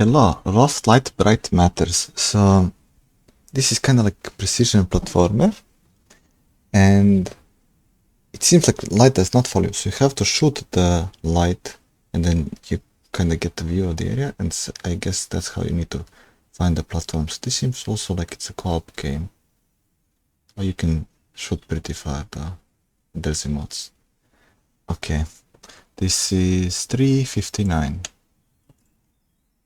Hello, lost light bright matters. So this is kind of like a precision platformer, and it seems like light does not follow you. So you have to shoot the light, and then you kind of get the view of the area. And I guess that's how you need to find the platforms. This seems also like it's a co-op game, or you can shoot pretty far though. There's emotes. Okay, this is 359.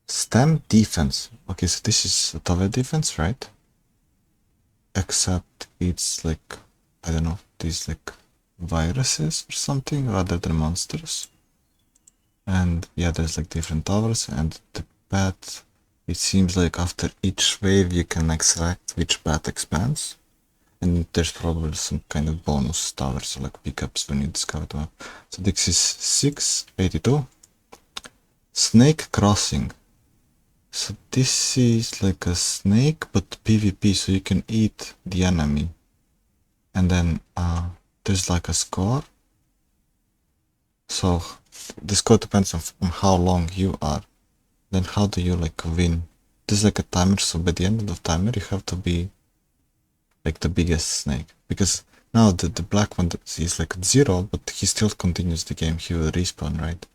Stem defense. Okay, so this is a tower defense, right? Except it's like, I don't know, these like viruses or something rather than monsters. And yeah, there's like different towers, and the path, it seems like after each wave you can like select which path expands. And there's probably some kind of bonus towers or like pickups when you discover the map. So this is 682. Snake crossing. So this is like a snake but PvP, so you can eat the enemy. And then there's like a score. So the score depends on how long you are. Then how do you like win? There's like a timer, so by the end of the timer you have to be like the biggest snake. Because now the black one is like 0, but he still continues the game. He will respawn, right?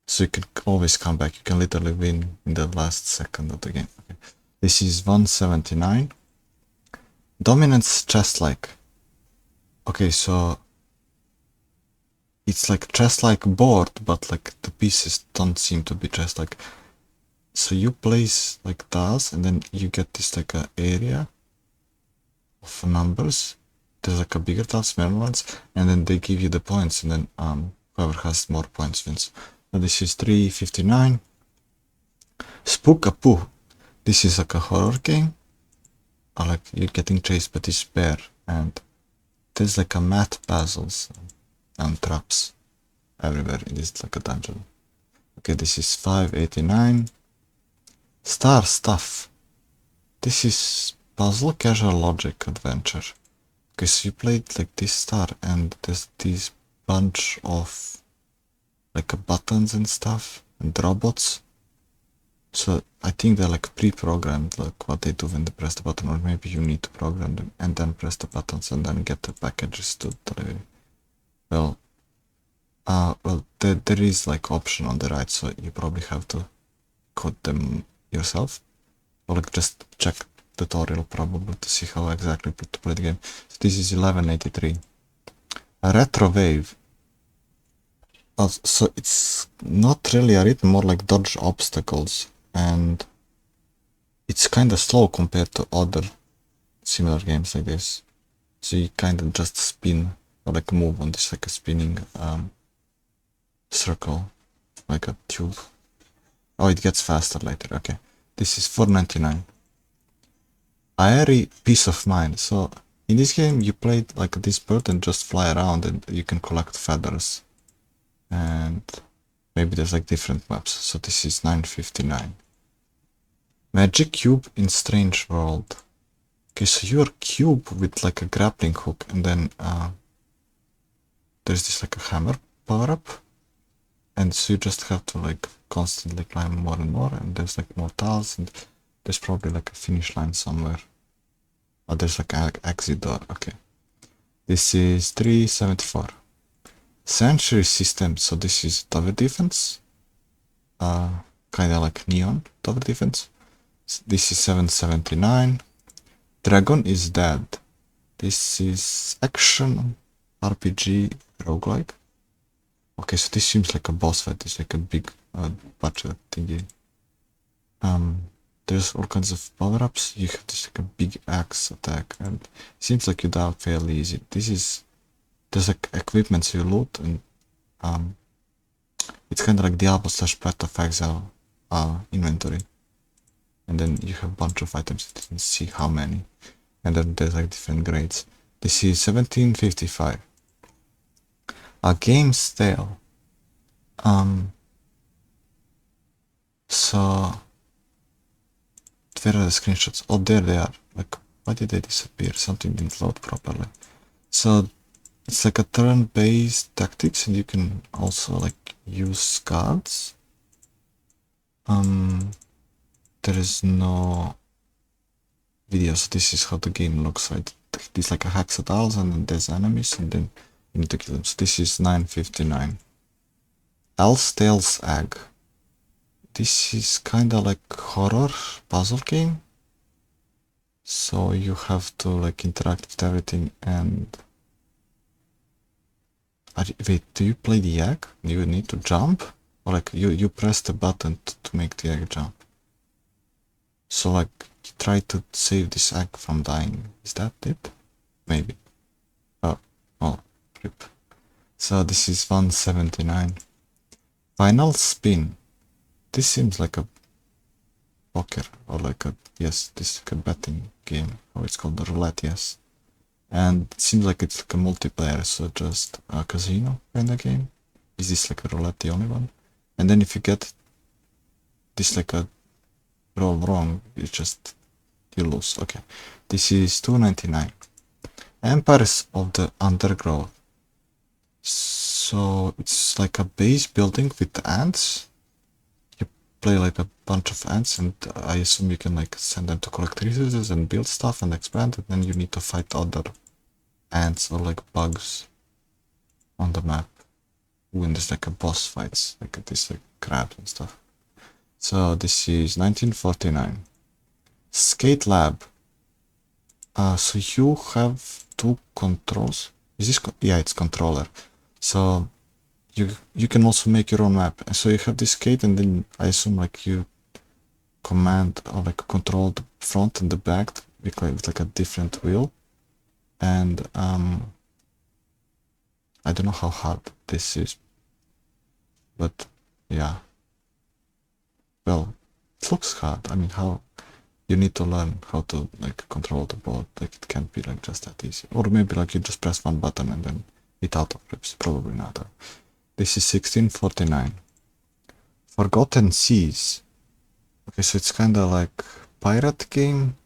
So you can always come back. You can literally win in the last second of the game. Okay. This is 179. Dominance chest-like. Okay, so it's like chest-like board, but like the pieces don't seem to be chest-like. So you place like tiles, and then you get this like a area of numbers. There's like a bigger tile, smaller ones, and then they give you the points, and then whoever has more points wins. So this is 359. Spook a Pooh. This is like a horror game. Or like you're getting chased by this bear, and there's like a math puzzles and traps everywhere. It is like a dungeon. Okay, this is 589. Star stuff. This is puzzle casual logic adventure. Okay, so you played like this star, and there's this bunch of like buttons and stuff and robots. So I think they're like pre-programmed, like what they do when they press the button, or maybe you need to program them and then press the buttons and then get the packages to deliver. Well, there is like option on the right, so you probably have to code them yourself, or like just check tutorial probably to see how exactly to play the game. So this is 1183. A retro wave. So it's not really a rhythm, more like dodge obstacles, and it's kind of slow compared to other similar games like this. So you kind of just spin or like move on this like a spinning circle, like a tube. Oh, it gets faster later. Okay, this is 499. Aery peace of mind. So in this game you played like this bird and just fly around, and you can collect feathers. And maybe there's like different maps. So this is 959. Magic cube in strange world. Okay, so you're a cube with like a grappling hook, and then there's this like a hammer power up, and so you just have to like constantly climb more and more, and there's like more tiles, and there's probably like a finish line somewhere. Oh, there's like an exit door. Okay, this is 374. Sentry System. So this is tower defense, kind of like neon tower defense. This is 779. Dragon is dead. This is action RPG roguelike. Okay, so this seems like a boss fight. It's like a big budget thingy. There's all kinds of power-ups. You have this like a big axe attack, and it seems like you die fairly easy. There's like equipment you loot, and it's kind of like Diablo / Path of Exile inventory. And then you have a bunch of items, you can see how many. And then there's like different grades. This is 1755. A game's tale. So where are the screenshots? Oh, there they are. Like, why did they disappear? Something didn't load properly. So it's like a turn-based tactics, and you can also like use cards. there is no video, so this is how the game looks like. It's like a hexatiles and then there's enemies and then you need to kill them. So this is 9:59. Ells Tales egg. This is kinda like horror puzzle game. So you have to like interact with everything and wait, do you play the egg? You need to jump? Or like you press the button to make the egg jump. So like you try to save this egg from dying. Is that it? Maybe. Oh, rip. So this is 179. Final spin. This seems like a poker or like a, yes, this is like a betting game. Or it's called the roulette, yes. And it seems like it's like a multiplayer, so just a casino kind of game. Is this like a roulette the only one? And then if you get this like a roll wrong, you lose. Okay. This is 299. Empires of the Undergrowth. So it's like a base building with ants. You play like a bunch of ants, and I assume you can like send them to collect resources and build stuff and expand, and then you need to fight other ants or like bugs on the map. When there's like a boss fights, like this like crabs and stuff. So this is 1949. SkateLab. So you have two controls. Is this? Yeah, it's controller. So you can also make your own map. So you have this skate, and then I assume like you command or like control the front and the back with like a different wheel. And I don't know how hard this is, but yeah. Well, it looks hard. I mean, how you need to learn how to like control the board. Like it can't be like just that easy. Or maybe like you just press one button and then it auto flips. Probably not. This is 1649. Forgotten Seas. Okay, so it's kind of like pirate game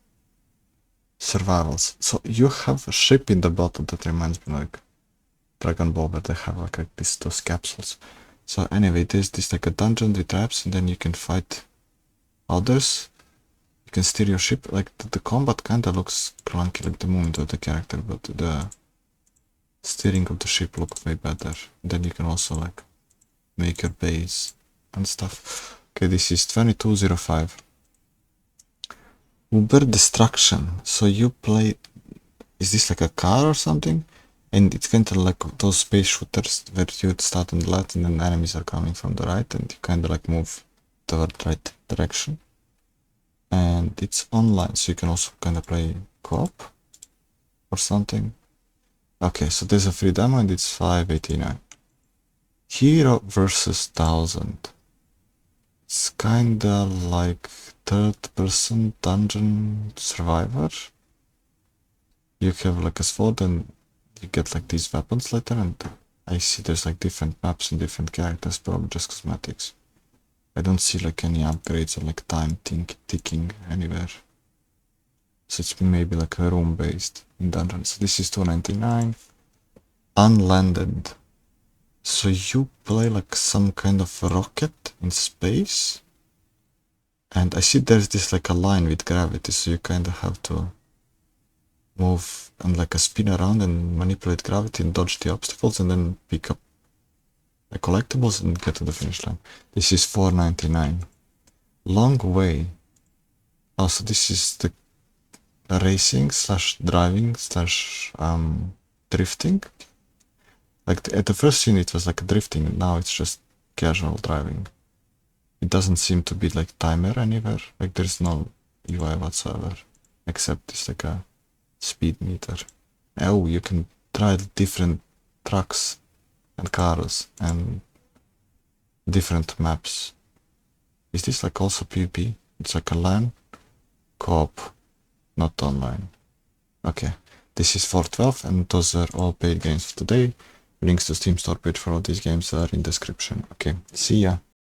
survivals. So you have a ship in the bottom that reminds me like Dragon Ball, where they have like those capsules. So anyway, there's this like a dungeon with traps, and then you can fight others. You can steer your ship. Like the combat kind of looks clunky, like the movement of the character, but the steering of the ship looks way better. And then you can also like make your base and stuff. Okay, this is 2205. Uber Destruction. So you play. Is this like a car or something? And it's kind of like those space shooters where you start on the left and then enemies are coming from the right, and you kind of like move toward the right direction. And it's online, so you can also kind of play co-op or something. Okay, so there's a free demo and it's 589. Hero versus 1000. It's kind of like third-person dungeon survivor. You have like a sword and you get like these weapons later, and I see there's like different maps and different characters, probably just cosmetics. I don't see like any upgrades or like time ticking anywhere. So it's maybe like a room based in dungeons. So this is 299. Unlanded. So you play like some kind of rocket in space, and I see there's this like a line with gravity, so you kind of have to move and like a spin around and manipulate gravity and dodge the obstacles and then pick up the collectibles and get to the finish line. This is 499. Long Way. Oh, so this is the racing slash driving slash drifting. Like at the first scene it was like drifting, and now it's just casual driving. It doesn't seem to be like timer anywhere. Like there's no UI whatsoever, except it's like a speed meter. Oh, you can try different trucks and cars and different maps. Is this like also PvP? It's like a LAN co-op, not online. Okay, this is 412, and those are all paid games for today. Links to Steam store page for all these games are in description. Okay, see ya.